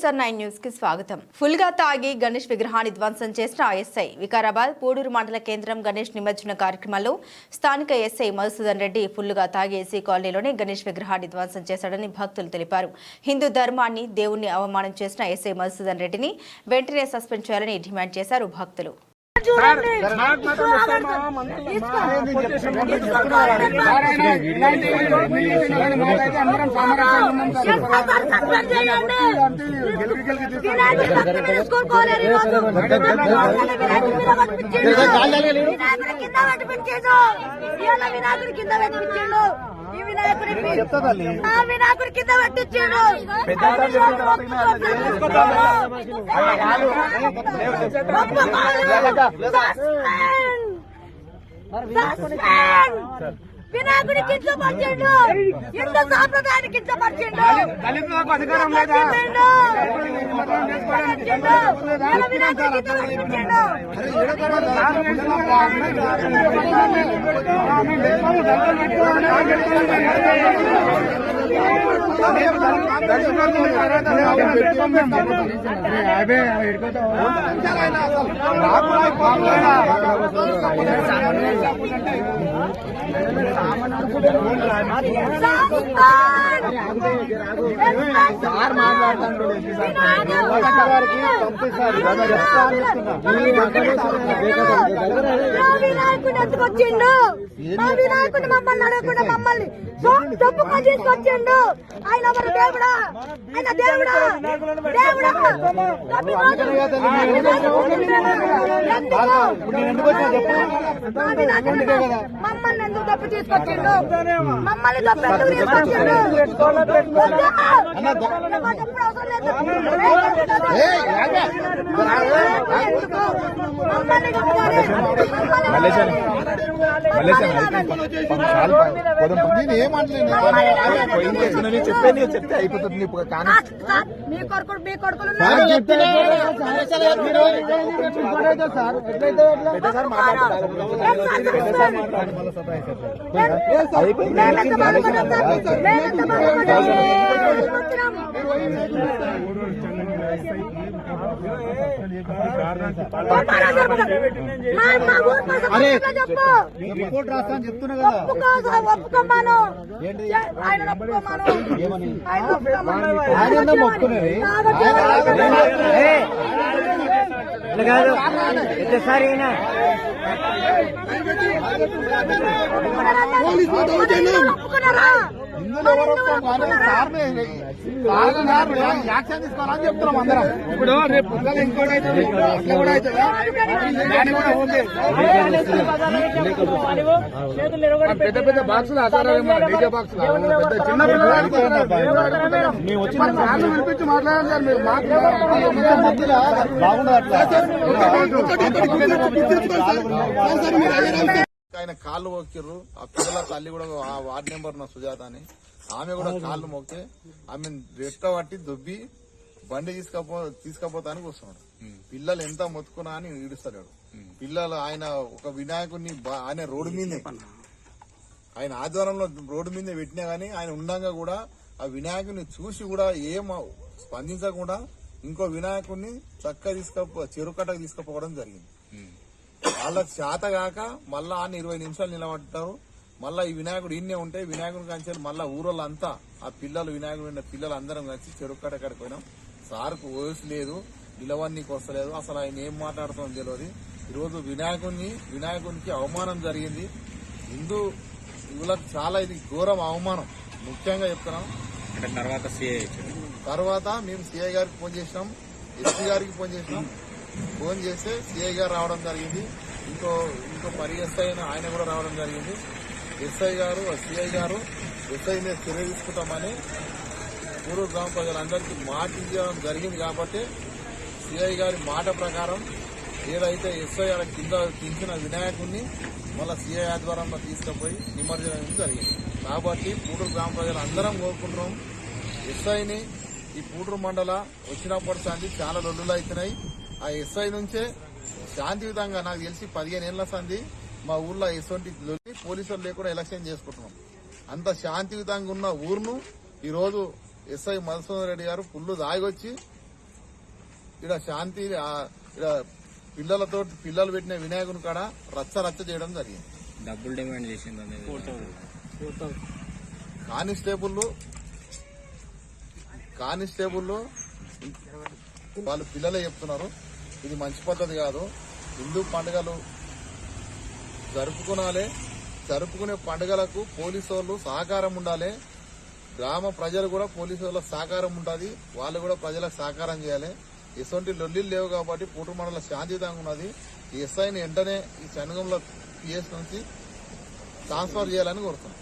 SR9 news కి స్వాగతం. Full గా తాగి గణేష్ విగ్రహాన్ని ధ్వంసం చేసిన ఎస్ఐ. వికారాబాద్ పూడూరు మండల కేంద్రం గణేష్ నిమజ్జన కార్యక్రమంలో స్థానిక ఎస్ఐ మధుసూదన్ రెడ్డి ఫుల్ గా తాగి ఎస్సీ కాలనీలోనే గణేష్ విగ్రహాన్ని ధ్వంసం చేశాడని భక్తులు తెలిపారు. హిందూ ధర్మాన్ని దేవుణ్ణి అవమానం చేసిన ఎస్ఐ మధుసూదన్ రెడ్డిని వెంటనే సస్పెండ్ చేయాలని డిమాండ్ చేశారు భక్తులు. వినాయకుడి కింద పట్టించాడు. వినాయకుడి కించపరిచిండు, హిందూ సాంప్రదాయాన్ని కించపరిచిండు. దళితులకు అధికారం లేదా? వినాయకుడు ఎత్తుకొచ్చిండు. మా వినాయకుడిని మమ్మల్ని అడగకుండా మమ్మల్ని తప్పుగా తీసుకొచ్చిండు. ఆయన ఎవరు? దేవుడా? ఆయన దేవుడా? దేవుడా? మమ్మల్ని ఎందుకు తప్పు తీసుకొచ్చిండు? మమ్మల్ని తప్పు ఎందుకు తీసుకొచ్చిండు? చెప్తే అయిపోతుంది. మీ కొడుకులు రిపోర్ట్ రాస్తా అని చెప్తున్నా కదా. ఒప్పుకోమాను. ఆయన ఒప్పుకునేది యాక్షన్ తీసుకోవాలని చెప్తున్నాం అందరం. ఇప్పుడు రేపు ఇంకోటి అవుతుంది, అట్లా కూడా అవుతుందా? పెద్ద పెద్ద బాక్సులు డీజే బాక్సులు చిన్న పిల్లలు వినిపించి మాట్లాడాలి సార్. మీరు బాగుండదు. ఆయన కాళ్ళు మొక్కిర్రు. ఆ పిల్లల తల్లి కూడా ఆ వార్డు నెంబర్ ఉన్న సుజాత అని ఆమె కూడా కాళ్ళు మొక్కితే ఆమె రెట్ట పట్టి దుబ్బి బండి తీసుకపోతానికి వస్తున్నాడు. పిల్లలు ఎంత మొత్తుకున్నా అని ఈడుస్తాడు పిల్లలు. ఆయన ఒక వినాయకుడిని ఆయన రోడ్డు మీదే, ఆయన ఆధ్వర్యంలో రోడ్డు మీదే పెట్టినా గానీ ఆయన ఉండగా కూడా ఆ వినాయకుడిని చూసి కూడా ఏం స్పందించకుండా ఇంకో వినాయకుడిని చక్కగా చెరుకట్టకు తీసుకుపోవడం జరిగింది. వాళ్ళకి చేత కాక మళ్ళా 20 నిమిషాలు నిలబడ్డారు. మళ్ళా ఈ వినాయకుడు ఇన్నే ఉంటే వినాయకుడిని కంచాలి. మళ్ళా ఊరోళ్ళంతా ఆ పిల్లలు వినాయకుడు పిల్లలు అందరం కలిసి చెరుకట్ట ఎక్కడికి పోయినాం. సార్కు వయసు లేదు, నిలవన్నీకి వస్తలేదు. అసలు ఆయన ఏం మాట్లాడుతుందో తెలియదు. ఈరోజు వినాయకునికి అవమానం జరిగింది. హిందువులకు చాలా ఇది ఘోరం అవమానం. ముఖ్యంగా చెప్తున్నాం. తర్వాత మేము సిఐ గారికి ఫోన్ చేసినాం, ఎస్పీ గారికి ఫోన్ చేసినాం. ఫోన్ చేస్తే సిఐ గారు రావడం జరిగింది. ఇంకో ఎస్ఐ ఆయన కూడా రావడం జరిగింది. ఎస్ఐ గారు సిఐ గారు ఎస్ఐ మీద చర్య తీసుకుంటామని పూర్వ గ్రామ ప్రజలందరికీ మాట ఇవ్వడం జరిగింది. కాబట్టి సిఐ గారి మాట ప్రకారం ఏదైతే ఎస్ఐ కింద దించిన వినాయకుడిని మళ్ళా సిఐ ఆధ్వర్యంలో తీసుకుపోయి నిమజ్జనం జరిగింది. కాబట్టి పూడూరు గ్రామ ప్రజలు అందరం కోరుకుంటున్నాం. ఎస్ఐని ఈ పూడూరు మండల వచ్చినప్పటి సంది చాలా లొల్లులు అవుతున్నాయి. ఆ ఎస్ఐ నుంచే శాంతియుతంగా నాకు తెలిసి 15 ఏళ్ల సంది మా ఊర్లో ఎటువంటి పోలీసులు లేకుండా ఎలక్షన్ చేసుకుంటున్నాం. అంత శాంతియుతంగా ఉన్న ఊరును ఈరోజు ఎస్ఐ మధుసూదన్ రెడ్డి గారు పుల్లు దాగొచ్చి ఇక్కడ శాంతి ఇక్కడ పిల్లలు పెట్టిన వినాయకుని కాడ రచ్చ చేయడం జరిగింది. డబ్బులు డిమాండ్ చేసింది అనేది కానిస్టేబుల్ వాళ్ళు పిల్లలే చెప్తున్నారు. ఇది మంచి పద్ధతి కాదు. హిందూ పండుగలు జరుపుకునే పండుగలకు పోలీసు వాళ్ళు సహకారం ఉండాలి. గ్రామ ప్రజలు కూడా పోలీసు వాళ్ళ సహకారం ఉంటుంది. వాళ్ళు కూడా ప్రజలకు సహకారం చేయాలి. ఎటువంటి లొల్లీలు లేవు కాబట్టి పూటూరు మండలం శాంతియుతంగా ఉన్నది. ఈ ఎస్ఐని వెంటనే ఈ సంఘంలో పిఎస్ నుంచి ట్రాన్స్ఫర్ చేయాలని కోరుతున్నాం.